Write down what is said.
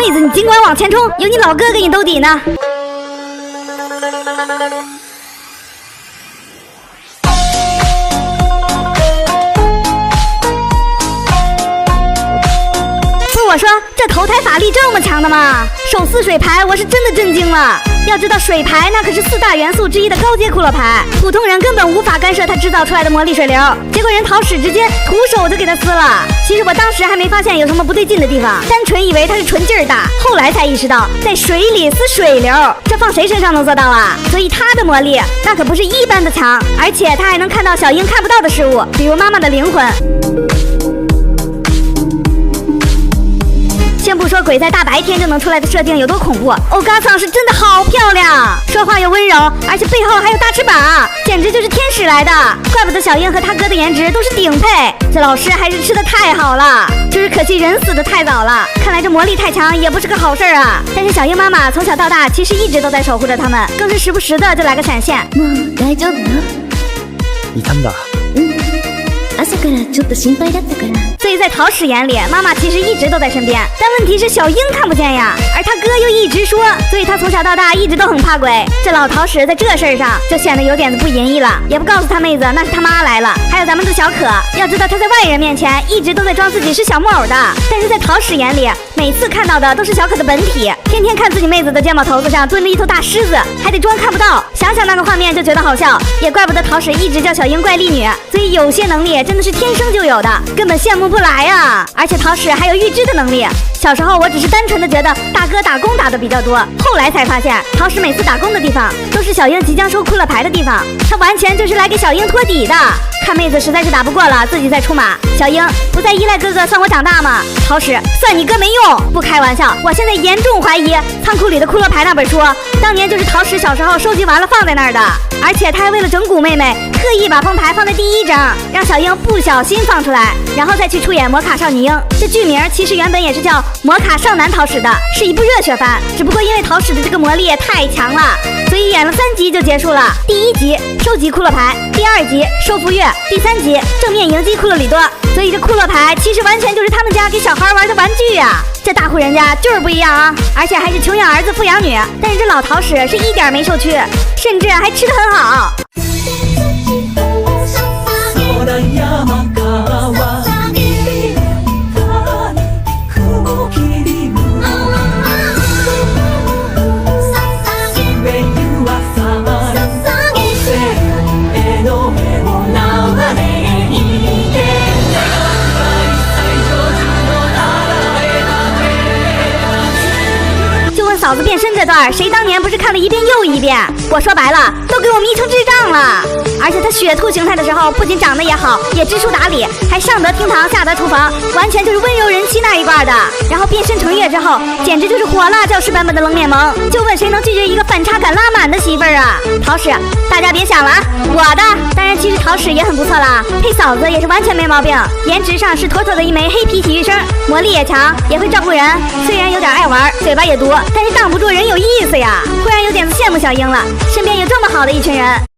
妹子，你尽管往前冲，有你老哥给你兜底呢。我说这投胎法力这么强的吗？手撕水牌，我是真的震惊了。要知道水牌那可是4大元素之一的高阶骷髅牌，普通人根本无法干涉它制造出来的魔力水流。结果人桃矢直接徒手就给它撕了。其实我当时还没发现有什么不对劲的地方，单纯以为它是纯劲儿大，后来才意识到在水里撕水流，这放谁身上能做到啊？所以它的魔力那可不是一般的强，而且它还能看到小樱看不到的事物，比如妈妈的灵魂。先不说鬼在大白天就能出来的设定有多恐怖，欧嘎桑是真的好漂亮，说话又温柔，而且背后还有大翅膀，简直就是天使来的。怪不得小樱和他哥的颜值都是顶配，这老师还是吃的太好了，就是可惜人死的太早了。看来这魔力太强也不是个好事啊。但是小樱媽媽從小到大其實一直都在守護着他們，更是時不時的就來個閃現。もう大丈夫よ。いたんだ。朝からちょっと心配だったから。所以在桃矢眼里，妈妈其实一直都在身边，但问题是小樱看不见呀，而他哥又一直说，所以他从小到大一直都很怕鬼。这老桃矢在这事儿上就显得有点子不仁义了，也不告诉他妹子那是他妈来了。还有咱们的小可，要知道他在外人面前一直都在装自己是小木偶的，但是在桃矢眼里，每次看到的都是小可的本体，天天看自己妹子的肩膀头子上蹲着一头大狮子，还得装看不到。想想那个画面就觉得好笑，也怪不得桃矢一直叫小樱怪力女，所以有些能力真的是天生就有的，根本羡慕不来啊。而且桃矢还有预知的能力，小时候我只是单纯的觉得大哥打工打的比较多，后来才发现桃矢每次打工的地方都是小樱即将收骷髅牌的地方，他完全就是来给小樱托底的。看妹子实在是打不过了，自己再出马。小樱不再依赖哥哥算我长大吗？桃矢算你哥没用，不开玩笑，我现在严重怀疑仓库里的骷髅牌那本书当年就是桃矢小时候收集完了放在那儿的，而且他还为了整蛊妹妹特意把封牌放在第1章，让小樱不小心放出来，然后再去出演魔卡少女樱。这剧名其实原本也是叫魔卡少男桃矢的，是一部热血番，只不过因为桃矢的这个魔力也太强了，所以演了3集就结束了。第1集收集骷髅牌，第2集收服月，第3集正面迎击库洛里多。所以这骷髅牌其实完全就是他们家给小孩玩的玩具啊，这大户人家就是不一样啊，而且还是穷养儿子富养女。但是这老桃矢是一点没受屈，甚至还吃得很好。嫂子变身这段，谁当年不是看了一遍又一遍？我说白了，都给我迷成智障了。而且他雪兔形态的时候，不仅长得也好，也知书达理，还上得厅堂，下得厨房，完全就是温柔人妻那一挂的。然后变身成月之后，简直就是火辣教师版本的冷面萌。就问谁能拒绝一个反差感拉满的媳妇儿啊？桃矢，大家别想了啊，我的。当然，其实桃矢也很不错啦，配嫂子也是完全没毛病，颜值上是妥妥的一枚黑皮体育生，魔力也强，也会照顾人，虽然有点爱玩，嘴巴也毒，但是挡不住人有意思呀，忽然有点羡慕小樱了，身边有这么好的一群人。